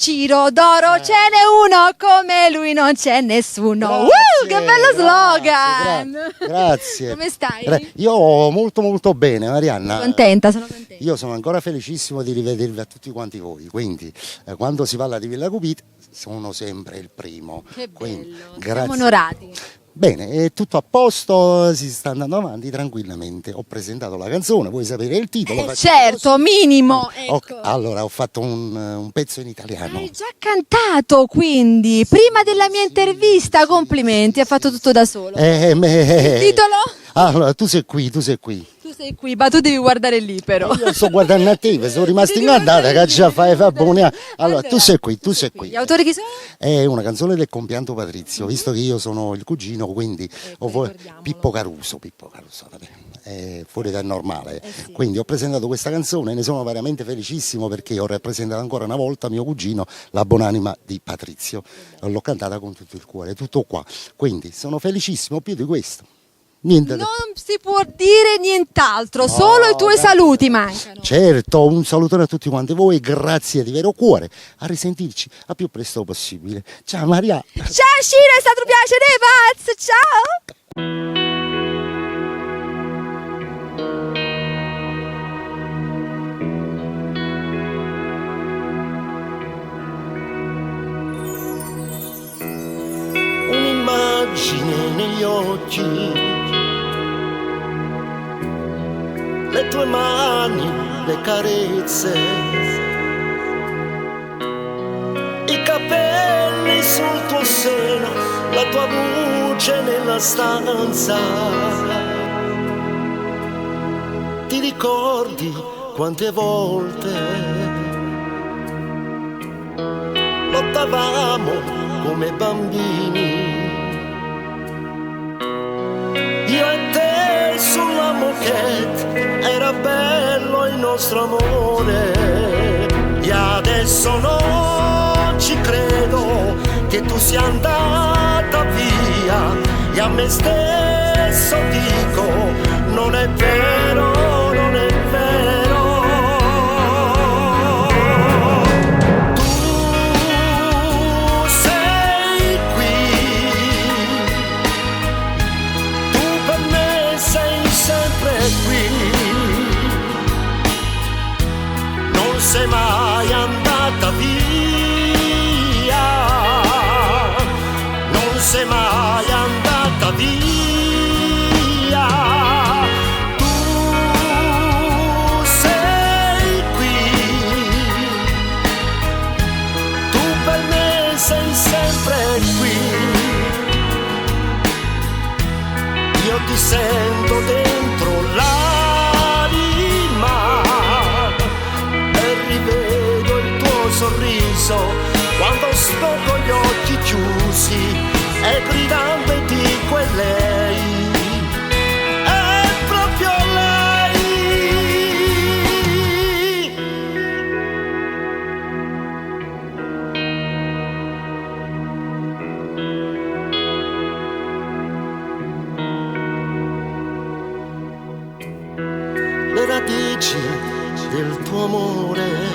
Ciro d'oro ce n'è uno, come lui non c'è nessuno. Che bello slogan! Grazie. Come stai? Io molto molto bene, Marianna. Contenta, sono contenta. Io sono ancora felicissimo di rivedervi a tutti quanti voi, quindi quando si parla di Villa Cupid sono sempre il primo. Che quindi, bello, grazie. siamo onorati. Bene, è tutto a posto, si sta andando avanti tranquillamente. Ho presentato la canzone, vuoi sapere il titolo? Certo, minimo. Ecco. Allora, ho fatto un pezzo in italiano. Hai già cantato, quindi, prima della mia intervista, complimenti, ha fatto tutto da solo. Il titolo? Allora, tu sei qui. Tu sei qui, ma tu devi guardare lì però. Io sto guardando a te, sono rimasto ingannata che già fai buona. Allora, tu sei qui. Gli autori chi sono? È una canzone del compianto Patrizio, visto che io sono il cugino, quindi Pippo Caruso, è fuori dal normale. Sì. Quindi ho presentato questa canzone e ne sono veramente felicissimo perché ho rappresentato ancora una volta mio cugino, la buonanima di Patrizio. L'ho cantata con tutto il cuore, tutto qua. Quindi sono felicissimo, più di questo. Niente. Non si può dire nient'altro, solo i tuoi saluti mancano. Certo, un salutone a tutti quanti voi, grazie di vero cuore, a risentirci a più presto possibile. Ciao Maria. Ciao Ciro, è stato un piacere, pazzo, ciao. Un'immagine negli occhi, le tue mani, le carezze, i capelli sul tuo seno, la tua voce nella stanza. Ti ricordi quante volte lottavamo come bambini, io e te sulla moquette, era bello il nostro amore. E adesso non ci credo che tu sia andata via, e a me stesso dico non è vero, non è vero. Tu sei qui, tu per me sei sempre qui, non sei mai andata via, non sei mai andata via. Tu sei qui, tu per me sei sempre qui, io ti sento dentro l'anima e rivedo il tuo sorriso quando sto con gli occhi chiusi e gridando e dico è lei, è proprio lei. Le radici del tuo amore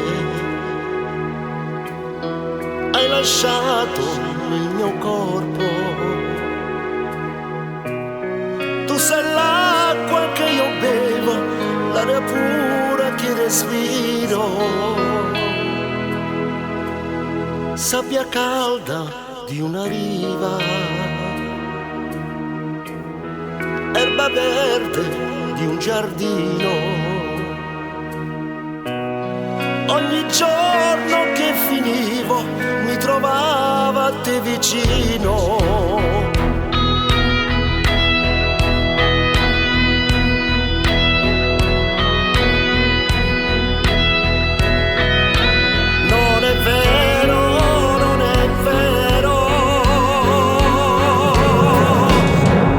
hai lasciato il mio corpo, tu sei l'acqua che io bevo, l'aria pura che respiro, sabbia calda di una riva, erba verde di un giardino. Ogni giorno che finivo mi trovava a te vicino. Non è vero, non è vero.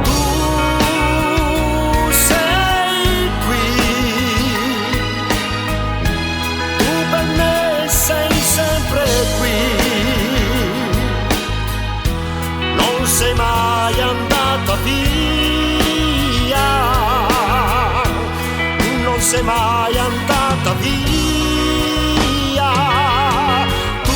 Tu sei qui, tu per me sei sempre qui, non sei mai andata via, non sei mai andata via. Tu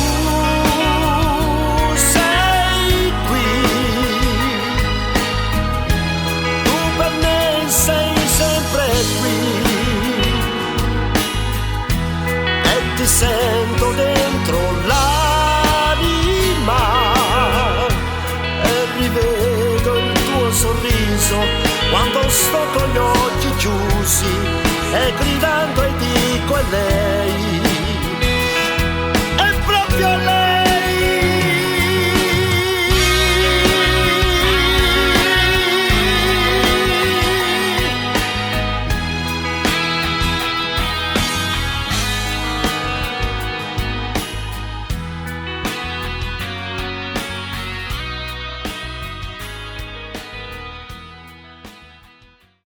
ti sento dentro l'anima e rivedo il tuo sorriso quando sto con gli occhi chiusi e gridando e dico e lei